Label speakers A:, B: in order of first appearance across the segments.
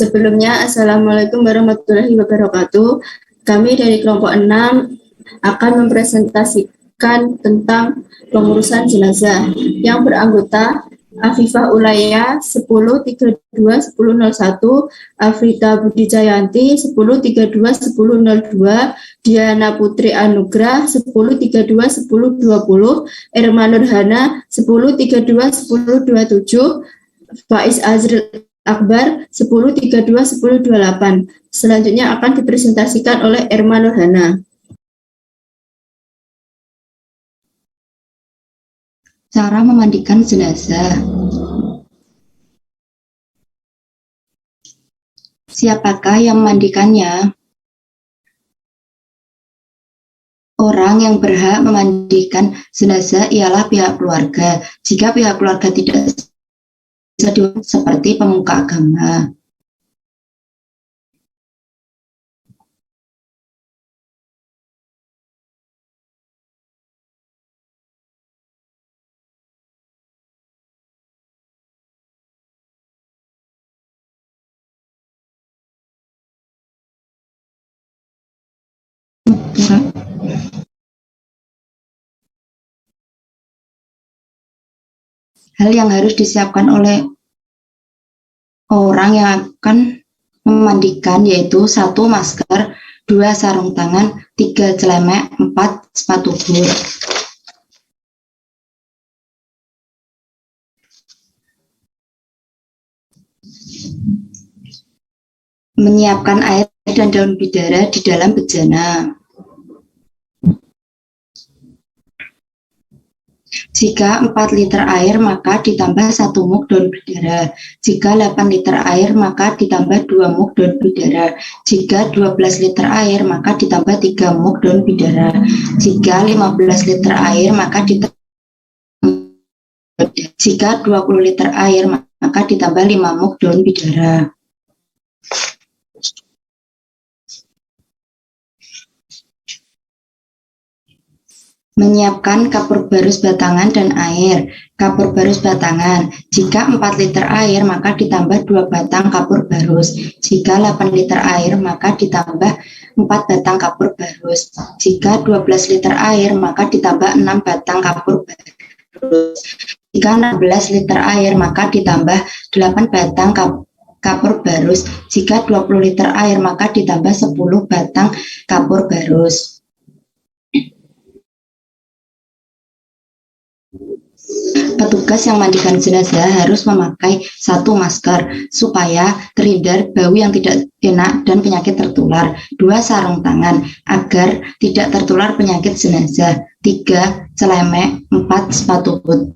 A: Sebelumnya, Assalamualaikum warahmatullahi wabarakatuh. Kami dari kelompok 6 akan mempresentasikan tentang pengurusan jenazah yang beranggota Afifah Ulaya 1032-1001, Afrita Budi Jayanti 1032-1002, Diana Putri Anugrah 1032-1020, Irma Nurhana 1032-1027, Faiz Azril Akbar 1032-1028. Selanjutnya akan dipresentasikan oleh Irma Nurhana.
B: Cara memandikan jenazah. Siapakah yang memandikannya? Orang yang berhak memandikan jenazah ialah pihak keluarga. Jika pihak keluarga tidak seperti pemuka agama. Hal yang harus disiapkan oleh orang yang akan memandikan yaitu 1 masker, 2 sarung tangan, 3 celemek, 4 sepatu bot. Menyiapkan air dan daun bidara di dalam bejana. Jika 4 liter air, maka ditambah 1 muk daun bidara. Jika 8 liter air, maka ditambah 2 muk daun bidara. Jika 12 liter air, maka ditambah 3 muk daun bidara. Jika 15 liter air, maka ditambah 20 liter air, maka ditambah 5 muk daun bidara. Menyiapkan kapur barus batangan dan air. Kapur barus batangan. Jika 4 liter air, maka ditambah 2 batang kapur barus. Jika 8 liter air, maka ditambah 4 batang kapur barus. Jika 12 liter air, maka ditambah 6 batang kapur barus. Jika 16 liter air, maka ditambah 8 batang kapur barus. Jika 20 liter air, maka ditambah 10 batang kapur barus. Petugas yang mandikan jenazah harus memakai 1 masker supaya terhindar bau yang tidak enak dan penyakit tertular, 2 sarung tangan agar tidak tertular penyakit jenazah, 3 celemek, 4 sepatu bot.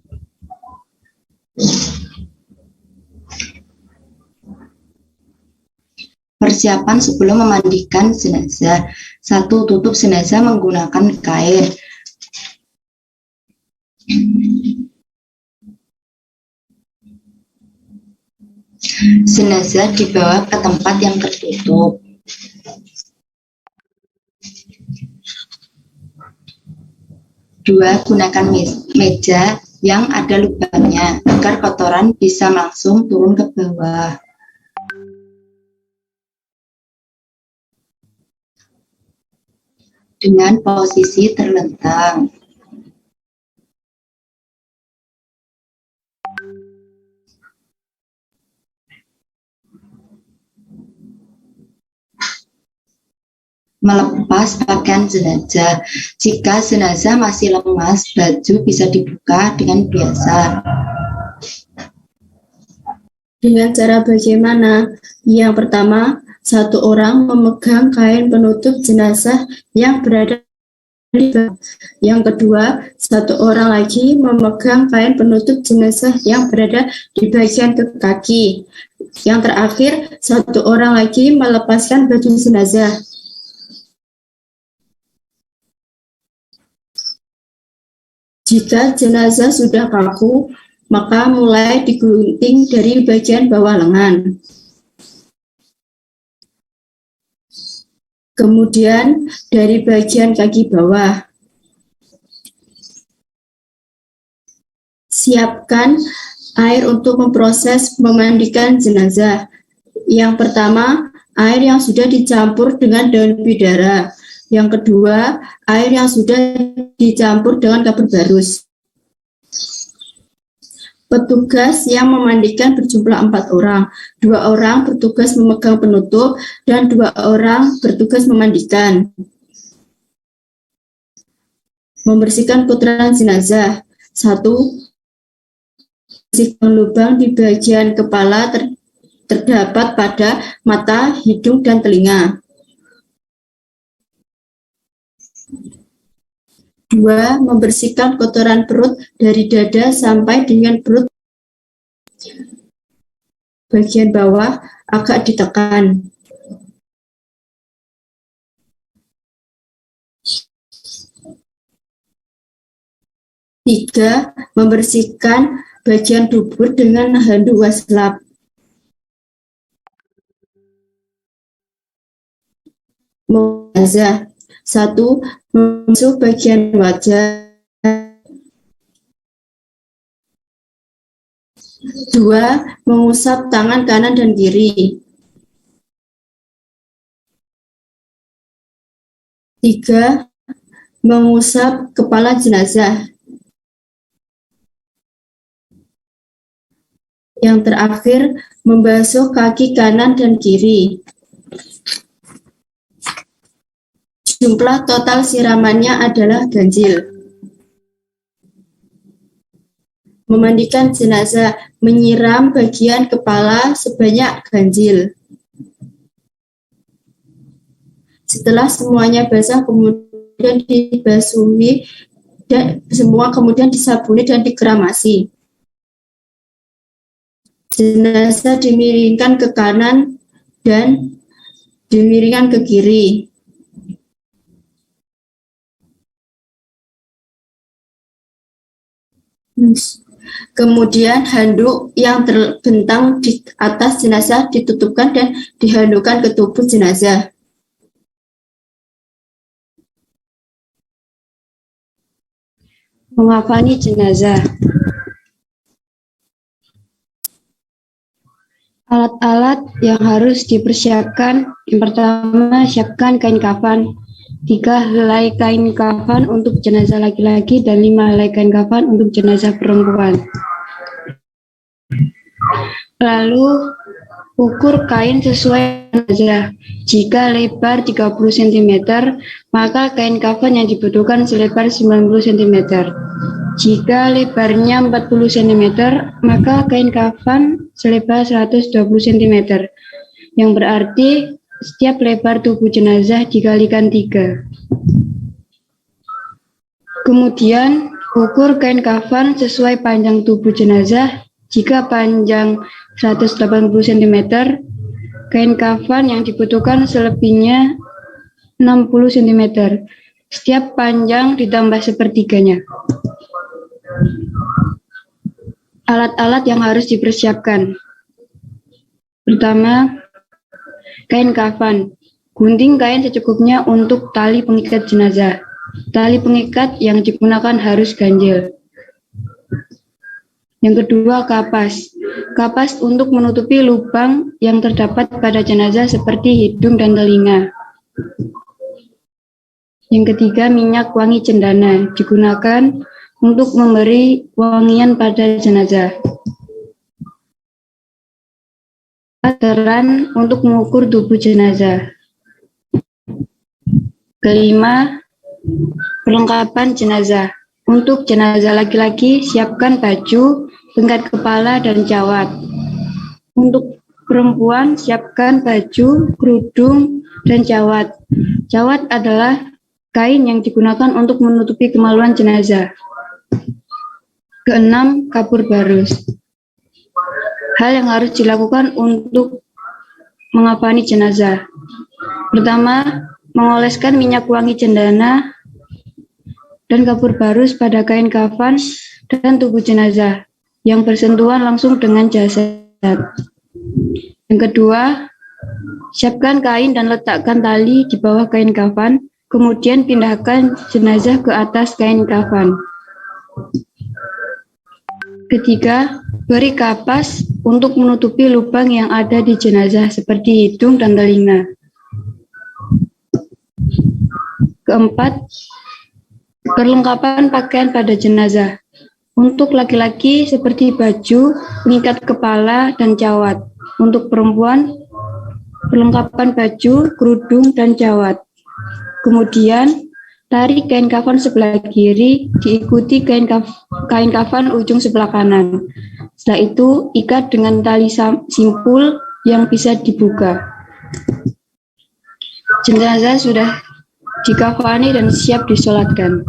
B: Persiapan sebelum memandikan jenazah. 1. Tutup jenazah menggunakan kain. Jenazah dibawa ke tempat yang tertutup. 2. Gunakan meja yang ada lubangnya agar kotoran bisa langsung turun ke bawah. Dengan posisi terlentang. Melepas pakaian jenazah. Jika jenazah masih lemas, baju bisa dibuka dengan biasa.
A: Dengan cara bagaimana? Yang pertama, 1 orang memegang kain penutup jenazah yang berada di bawah. Yang kedua, 1 orang lagi memegang kain penutup jenazah yang berada di bagian kaki. Yang terakhir, 1 orang lagi melepaskan baju jenazah. Jika jenazah sudah kaku, maka mulai digunting dari bagian bawah lengan. Kemudian dari bagian kaki bawah. Siapkan air untuk memproses memandikan jenazah. Yang pertama, air yang sudah dicampur dengan daun bidara. Yang kedua, air yang sudah dicampur dengan kapur barus. Petugas yang memandikan berjumlah 4 orang. 2 orang bertugas memegang penutup dan 2 orang bertugas memandikan. Membersihkan kotoran jenazah. 1. Bersihkan lubang di bagian kepala terdapat pada mata, hidung, dan telinga. 2. Membersihkan kotoran perut dari dada sampai dengan perut bagian bawah agak ditekan. 3. Membersihkan bagian dubur dengan handuk waslap. Jenazah. 1. Membasuh bagian wajah. 2. Mengusap tangan kanan dan kiri. 3. Mengusap kepala jenazah. Yang terakhir, membasuh kaki kanan dan kiri. Jumlah total siramannya adalah ganjil. Memandikan jenazah, menyiram bagian kepala sebanyak ganjil. Setelah semuanya basah, kemudian dibasuhi dan semua kemudian disabuni dan dikeramasi. Jenazah dimiringkan ke kanan dan dimiringkan ke kiri. Kemudian handuk yang terbentang di atas jenazah ditutupkan dan dihandukkan ke tubuh jenazah.
B: Mengafani jenazah. Alat-alat yang harus dipersiapkan. Yang pertama, siapkan kain kafan. 3 helai kain kafan untuk jenazah laki-laki dan 5 helai kain kafan untuk jenazah perempuan. Lalu ukur kain sesuai jenazah. Jika lebar 30 cm, maka kain kafan yang dibutuhkan selebar 90 cm. Jika lebarnya 40 cm, maka kain kafan selebar 120 cm, yang berarti setiap lebar tubuh jenazah dikalikan 3. Kemudian, ukur kain kafan sesuai panjang tubuh jenazah. Jika panjang 180 cm, kain kafan yang dibutuhkan selebihnya 60 cm. Setiap panjang ditambah sepertiganya. Alat-alat yang harus dipersiapkan. Pertama, kain kafan. Gunting kain secukupnya untuk tali pengikat jenazah. Tali pengikat yang digunakan harus ganjil. Yang kedua, kapas. Kapas untuk menutupi lubang yang terdapat pada jenazah seperti hidung dan telinga. Yang ketiga, minyak wangi cendana digunakan untuk memberi wangian pada jenazah. Takaran untuk mengukur tubuh jenazah. Kelima, perlengkapan jenazah. Untuk jenazah laki-laki, siapkan baju, penggat kepala, dan jawat. Untuk perempuan, siapkan baju, kerudung, dan jawat. Jawat adalah kain yang digunakan untuk menutupi kemaluan jenazah. Keenam, kapur barus. Hal yang harus dilakukan untuk mengafani jenazah. Pertama, mengoleskan minyak wangi cendana dan kapur barus pada kain kafan dan tubuh jenazah yang bersentuhan langsung dengan jasad. Yang kedua, siapkan kain dan letakkan tali di bawah kain kafan, kemudian pindahkan jenazah ke atas kain kafan.
C: Ketiga, beri kapas untuk menutupi lubang yang ada di jenazah seperti hidung dan telinga. Keempat, perlengkapan pakaian pada jenazah. Untuk laki-laki seperti baju, pengikat kepala, dan cawat. Untuk perempuan, perlengkapan baju, kerudung, dan cawat. Kemudian, tarik kain kafan sebelah kiri, diikuti kain kafan ujung sebelah kanan. Setelah itu, ikat dengan tali simpul yang bisa dibuka. Jenazah sudah dikafani dan siap disolatkan.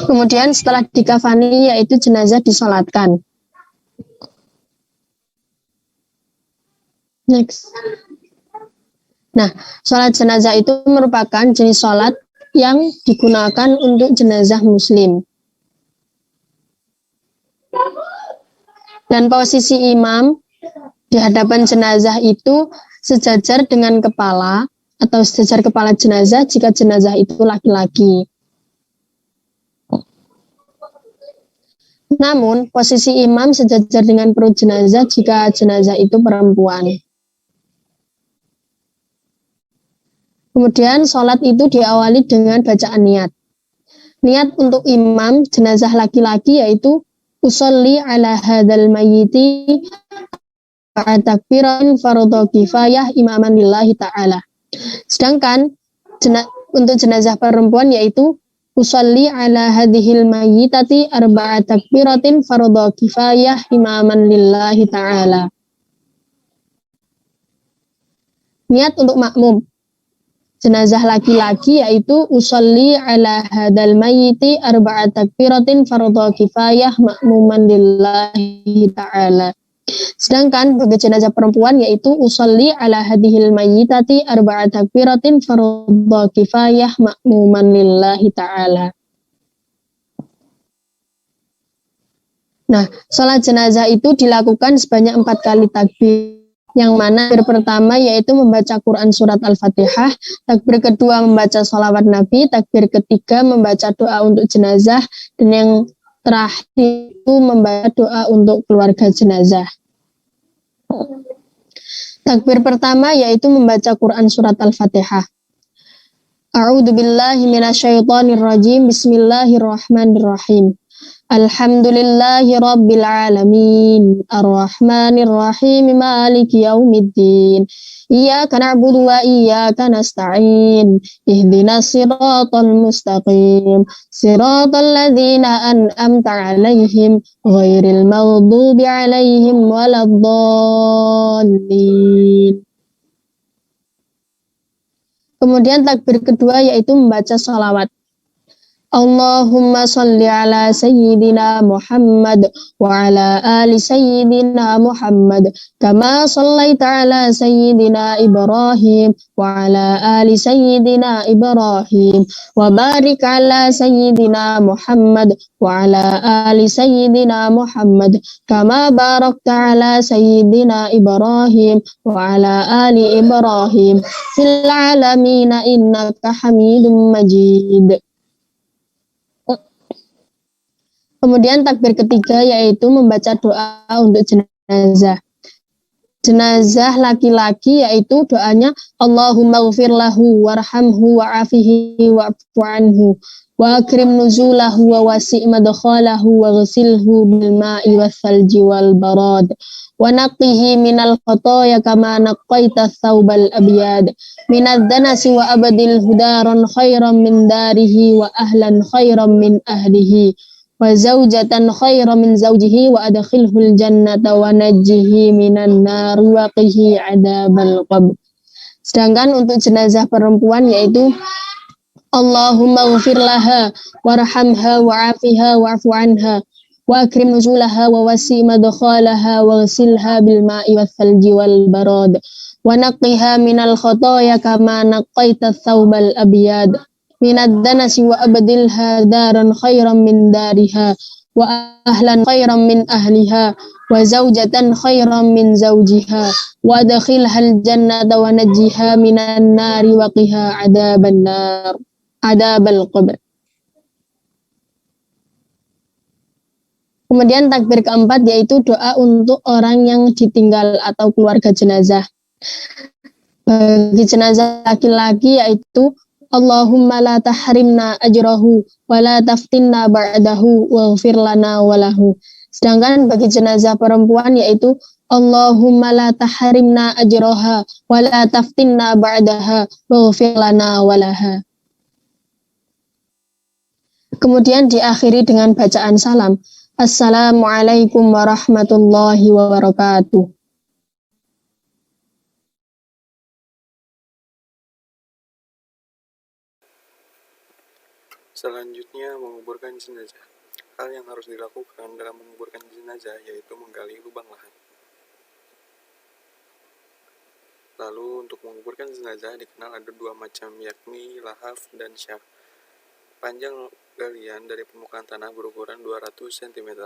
D: Kemudian setelah dikafani yaitu jenazah disolatkan. Next. Nah, sholat jenazah itu merupakan jenis sholat yang digunakan untuk jenazah muslim. Dan posisi imam di hadapan jenazah itu sejajar dengan kepala atau sejajar kepala jenazah jika jenazah itu laki-laki. Namun, posisi imam sejajar dengan perut jenazah jika jenazah itu perempuan. Kemudian, sholat itu diawali dengan bacaan niat. Niat untuk imam jenazah laki-laki yaitu usolli ala hadzal mayyiti takbiran fardhu kifayah imaman lillahi ta'ala. Sedangkan untuk jenazah perempuan yaitu usolli ala hadhil mayyitati arba'a takbiratin fardhu kifayah imaman lillahi ta'ala. Niat untuk makmum jenazah laki-laki yaitu usolli ala hadal mayyiti arba'a takbiratin fardhu kifayah makmuman lillahi ta'ala. Sedangkan bagi jenazah perempuan yaitu usolli ala hadhil mayyitati arba'a takbiratin fardhu kifayah makmuman lillahi ta'ala. Nah, salat jenazah itu dilakukan sebanyak 4 kali takbir. Yang mana takbir pertama yaitu membaca Quran surat Al-Fatihah, takbir kedua membaca sholawat Nabi, takbir ketiga membaca doa untuk jenazah, dan yang terakhir itu membaca doa untuk keluarga jenazah. Takbir pertama yaitu membaca Quran surat Al-Fatihah. A'udzu billahi minasyaitonir rajim. Bismillahirrahmanirrahim. Alhamdulillahi rabbil alamin. Ar-Rahmanir Rahim. Maliki yaumiddin. Iyyaka na'budu wa iyyaka nasta'in. Ihdinas siratal mustaqim. Siratal ladzina an'amta 'alaihim ghairil maghdubi 'alaihim waladdallin. Kemudian takbir kedua yaitu membaca sholawat. Allahumma salli ala sayyidina Muhammad wa ala ali sayyidina Muhammad kama sallaita ala sayyidina Ibrahim wa ala ali sayyidina Ibrahim wa barik ala sayyidina Muhammad wa ala ali sayyidina Muhammad kama barakta ala sayyidina Ibrahim wa ala ali Ibrahim fil alamin innaka Hamidum Majid. Kemudian takbir ketiga yaitu membaca doa untuk jenazah. Jenazah laki-laki yaitu doanya Allahumma ghfir lahu warhamhu wa'afihi wa'fu anhu wa akrim nuzulahu wa wasi' madkhalahu wa ghsilhu bil ma'i wal thalji wal barad wa naqqihi minal khataaya kama naqqaita thawbal abyad minadh danasi wa abadil hudaran khairan min darihi wa ahlan khairan min ahlihi wa zaujatan khairan min zaujihi wa adkhilhul jannata wa najjihi minan nar wa qihi adzabal qabr. Sedangkan untuk jenazah perempuan yaitu Allahumma ghfir laha warhamha wa'afiha wa'fu anha wa akrim nuzulaha wa wasi' madkhalaha wa ghsilha bil ma'i wath thalji wal barad wa naqqiha minal khataaya kama naqqaita thawbal abyad minad danasi wa abdilha daran khairan min dariha wa ahlan khairan min ahliha wa zaujatan khairan min zaujiha wa adkhilhal jannata wa najjiha minan nari wa qiha adzabal nar adzabal qabr. Kemudian takbir keempat yaitu doa untuk orang yang ditinggal atau keluarga jenazah. Bagi jenazah laki-laki yaitu Allahumma la tahrimna ajrahu wa la taftinna ba'dahu waghfir lana walahu. Sedangkan bagi jenazah perempuan yaitu Allahumma la tahrimna ajraha wa la taftinna ba'daha waghfir lana walaha. Kemudian diakhiri dengan bacaan salam. Assalamualaikum warahmatullahi wabarakatuh.
E: Selanjutnya, menguburkan jenazah. Hal yang harus dilakukan dalam menguburkan jenazah yaitu menggali lubang lahat. Lalu untuk menguburkan jenazah dikenal ada dua macam, yakni lahaf dan syah. Panjang galian dari permukaan tanah berukuran 200 cm.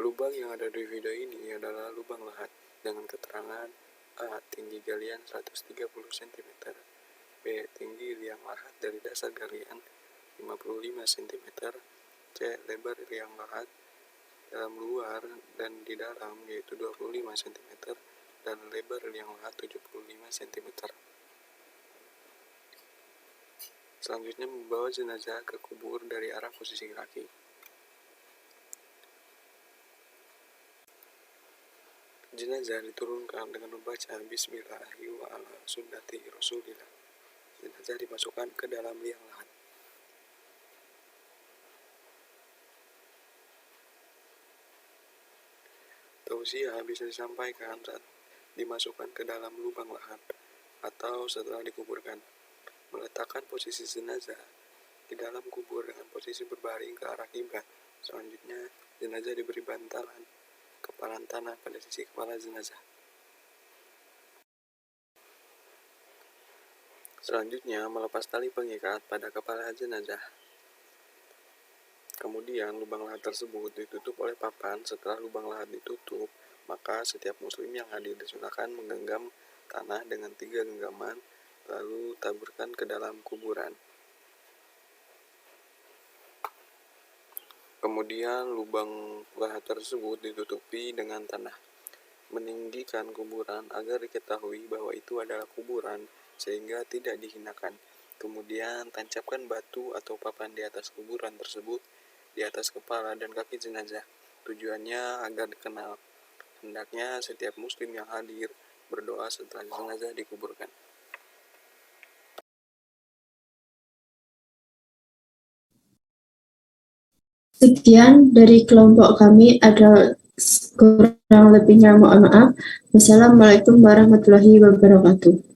E: Lubang yang ada di video ini adalah lubang lahat dengan keterangan A. Tinggi galian 130 cm, B. Tinggi liang lahat dari dasar galian 55 cm, C. Lebar liang lahat dalam luar dan di dalam yaitu 25 cm dan lebar liang lahat 75 cm. Selanjutnya membawa jenazah ke kubur dari arah posisi kaki. Jenazah diturunkan dengan membaca Bismillahi wa ala sunnati Rasulillah. Jenazah dimasukkan ke dalam liang lahat. Tausiah bisa disampaikan saat dimasukkan ke dalam lubang lahat atau setelah dikuburkan. Meletakkan posisi jenazah di dalam kubur dengan posisi berbaring ke arah kiblat. Selanjutnya, jenazah diberi bantalan kepalan tanah pada sisi kepala jenazah. Selanjutnya, melepas tali pengikat pada kepala jenazah. Kemudian, lubang lahat tersebut ditutup oleh papan. Setelah lubang lahat ditutup, maka setiap muslim yang hadir disunahkan menggenggam tanah dengan 3 genggaman, lalu taburkan ke dalam kuburan. Kemudian lubang lahat tersebut ditutupi dengan tanah. Meninggikan kuburan agar diketahui bahwa itu adalah kuburan sehingga tidak dihinakan. Kemudian tancapkan batu atau papan di atas kuburan tersebut, di atas kepala dan kaki jenazah. Tujuannya agar dikenal. Hendaknya setiap muslim yang hadir berdoa setelah jenazah dikuburkan.
A: Sekian dari kelompok kami, ada kurang lebihnya mohon maaf. Wassalamualaikum warahmatullahi wabarakatuh.